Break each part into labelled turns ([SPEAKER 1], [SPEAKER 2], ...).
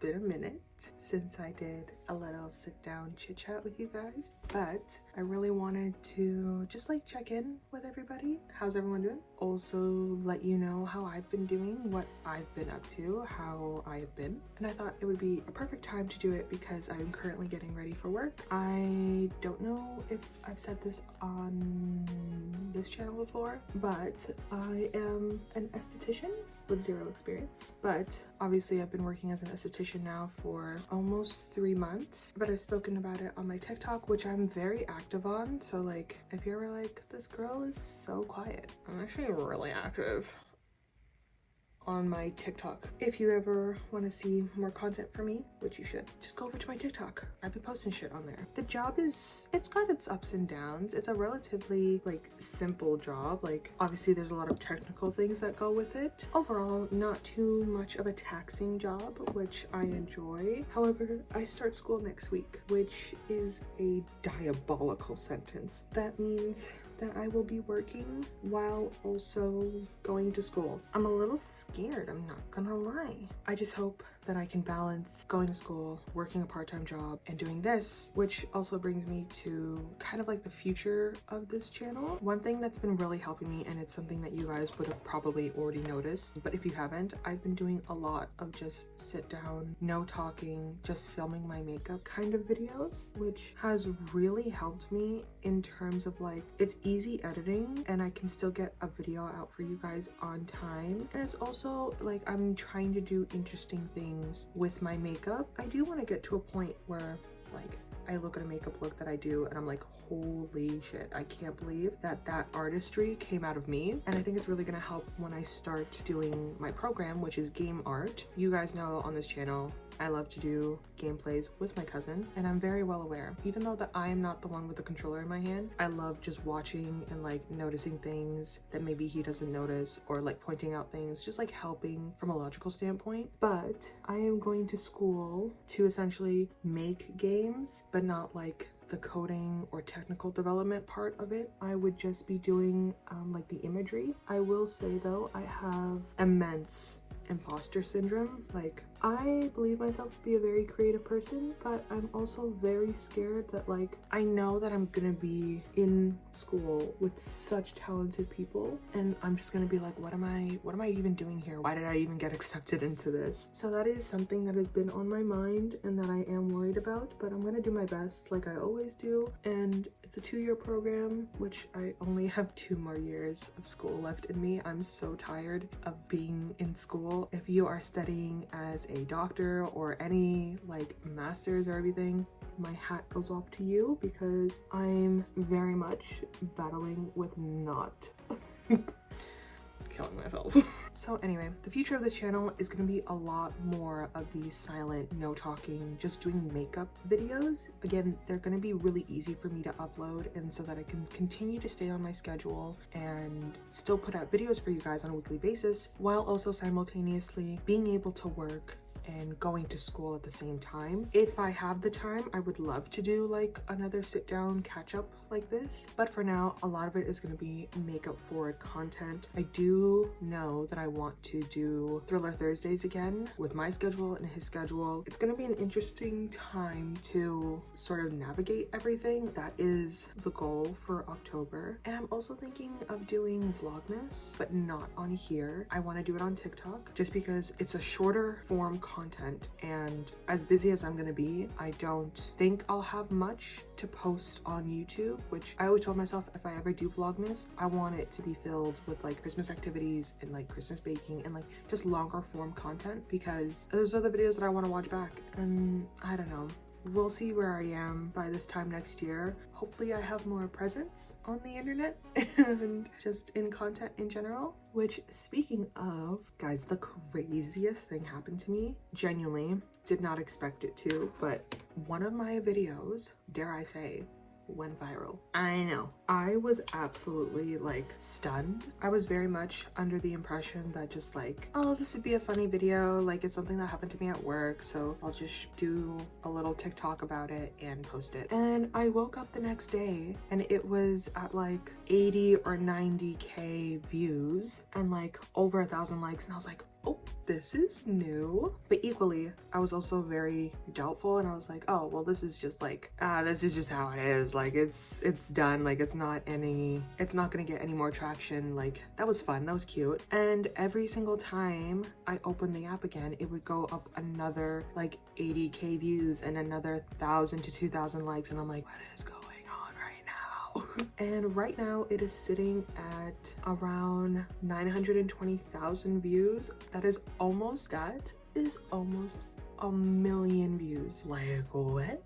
[SPEAKER 1] been a minute since I did a little sit down chit chat with you guys, but I really wanted to just like check in with everybody. How's everyone doing? Also let you know how I've been doing, what I've been up to, how I've been. And I thought it would be a perfect time to do it because I'm currently getting ready for work. I don't know if I've said this on this channel before, but I am an esthetician with zero experience, but obviously I've been working as an esthetician now for almost 3 months, but I've spoken about it on my TikTok, which I'm very active on. So like, if you're ever like, this girl is so quiet, I'm actually really active on my TikTok. If you ever want to see more content from me, which you should, just go over to my TikTok. I've been posting shit on there. The job it's got its ups and downs. It's a relatively like simple job. Like obviously there's a lot of technical things that go with it. Overall, not too much of a taxing job, which I enjoy. However, I start school next week, which is a diabolical sentence. That means that I will be working while also going to school. I'm a little scared, I'm not gonna lie. I just hope that I can balance going to school, working a part-time job, and doing this, which also brings me to kind of like the future of this channel. One thing that's been really helping me, and it's something that you guys would have probably already noticed, but if you haven't, I've been doing a lot of just sit down, no talking, just filming my makeup kind of videos, which has really helped me in terms of like, it's easy editing and I can still get a video out for you guys on time. And it's also like, I'm trying to do interesting things with my makeup. I do want to get to a point where like I look at a makeup look that I do and I'm like, holy shit, I can't believe that artistry came out of me. And I think it's really gonna help when I start doing my program, which is game art. You guys know on this channel I love to do gameplays with my cousin, and I'm very well aware, even though that I am not the one with the controller in my hand, I love just watching and like noticing things that maybe he doesn't notice, or like pointing out things, just like helping from a logical standpoint. But I am going to school to essentially make games, but not like the coding or technical development part of it. I would just be doing like the imagery. I will say though, I have immense imposter syndrome. Like, I believe myself to be a very creative person, but I'm also very scared that like, I know that I'm gonna be in school with such talented people and I'm just gonna be like, what am I even doing here? Why did I even get accepted into this? So that is something that has been on my mind and that I am worried about, but I'm gonna do my best like I always do. And it's a 2-year program, which I only have 2 more years of school left in me. I'm so tired of being in school. If you are studying as a doctor or any like masters or everything, my hat goes off to you, because I'm very much battling with not killing myself. So anyway, the future of this channel is going to be a lot more of these silent, no talking, just doing makeup videos. Again, they're going to be really easy for me to upload, and so that I can continue to stay on my schedule and still put out videos for you guys on a weekly basis, while also simultaneously being able to work and going to school at the same time. If I have the time, I would love to do like another sit down catch up like this, but for now a lot of it is going to be makeup forward content. I do know that I want to do Thriller Thursdays again with my schedule and his schedule. It's going to be an interesting time to sort of navigate everything. That is the goal for October. And I'm also thinking of doing Vlogmas, but not on here. I want to do it on TikTok just because it's a shorter form content, and as busy as I'm gonna be, I don't think I'll have much to post on YouTube, which I always told myself if I ever do Vlogmas, I want it to be filled with like Christmas activities and like Christmas baking and like just longer form content, because those are the videos that I want to watch back. And I don't know, we'll see where I am by this time next year. Hopefully I have more presence on the internet and just in content in general. Which, speaking of, guys, the craziest thing happened to me. Genuinely did not expect it to, but one of my videos, dare I say, went viral. I know. I was absolutely like stunned. I was very much under the impression that just like, oh, this would be a funny video, like it's something that happened to me at work, so I'll just do a little TikTok about it and post it. And I woke up the next day and it was at like 80 or 90k views and like over 1,000 likes, and I was like, oh, this is new. But equally, I was also very doubtful, and I was like, oh, well, this is just like, this is just how it is. Like, it's done. Like, it's not gonna get any more traction. Like, that was fun. That was cute. And every single time I opened the app again, it would go up another like 80K views and another 1,000 to 2,000 likes. And I'm like, what is going on right now? And right now it is sitting at around 920,000 views. That is almost a million views. Like, what?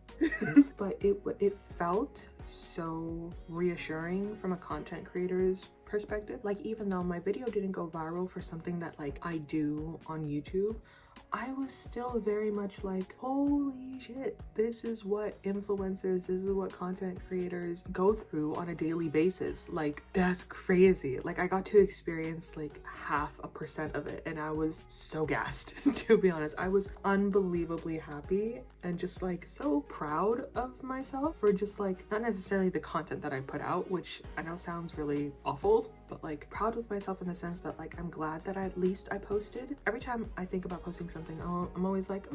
[SPEAKER 1] But it felt so reassuring from a content creator's perspective. Like, even though my video didn't go viral for something that like I do on YouTube, I was still very much like, holy shit, this is what influencers, this is what content creators go through on a daily basis. Like, that's crazy. Like, I got to experience like 0.5% of it, and I was so gassed. To be honest, I was unbelievably happy and just like so proud of myself for just like, not necessarily the content that I put out, which I know sounds really awful, but like proud with myself in the sense that like I'm glad that at least I posted. Every time I think about posting something, I'm always like,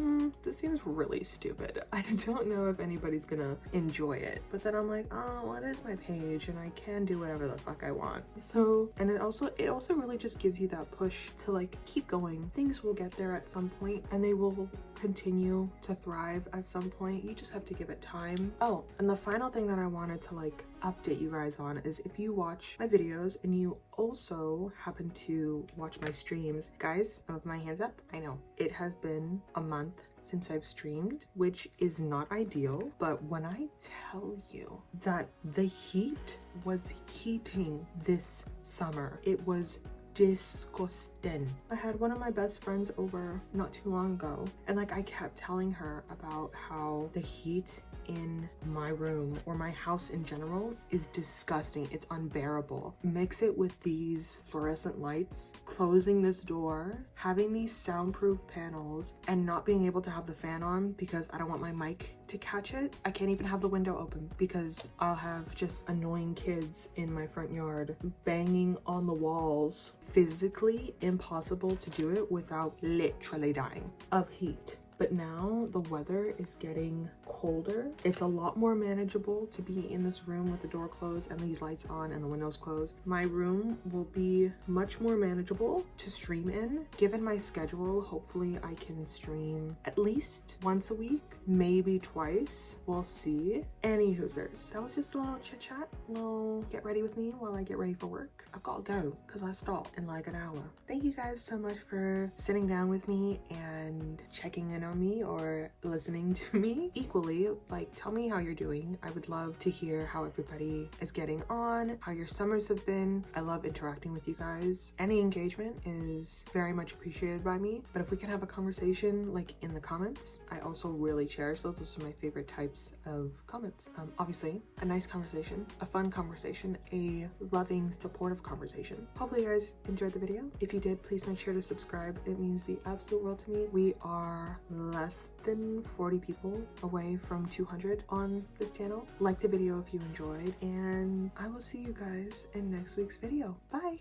[SPEAKER 1] this seems really stupid. I don't know if anybody's gonna enjoy it. But then I'm like, oh, well, it is my page and I can do whatever the fuck I want. So, and it also really just gives you that push to like keep going. Things will get there at some point and they will continue to thrive at some point. You just have to give it time. Oh, and the final thing that I wanted to like update you guys on is if you watch my videos and you also happen to watch my streams, guys, with my hands up, I know it has been a month since I've streamed, which is not ideal, but when I tell you that the heat was heating this summer, it was disgusting. I had one of my best friends over not too long ago, and like I kept telling her about how the heat in my room or my house in general is disgusting. It's unbearable. Mix it with these fluorescent lights, closing this door, having these soundproof panels, and not being able to have the fan on because I don't want my mic to catch it. I can't even have the window open because I'll have just annoying kids in my front yard banging on the walls. Physically impossible to do it without literally dying of heat. But now the weather is getting colder. It's a lot more manageable to be in this room with the door closed and these lights on and the windows closed. My room will be much more manageable to stream in. Given my schedule, hopefully I can stream at least once a week, maybe twice. We'll see. Any hoosers. That was just a little chit chat, a little get ready with me while I get ready for work. I've got to go because I start in like an hour. Thank you guys so much for sitting down with me and checking in on me or listening to me. Equally, like, tell me how you're doing. I would love to hear how everybody is getting on, how your summers have been. I love interacting with you guys. Any engagement is very much appreciated by me, but if we can have a conversation like in the comments, I also really cherish those. Those are my favorite types of comments. Obviously a nice conversation, a fun conversation, a loving, supportive conversation. Hopefully you guys enjoyed the video. If you did, please make sure to subscribe. It means the absolute world to me. We are less than 40 people away from 200 on this channel. Like the video if you enjoyed, and I will see you guys in next week's video. Bye!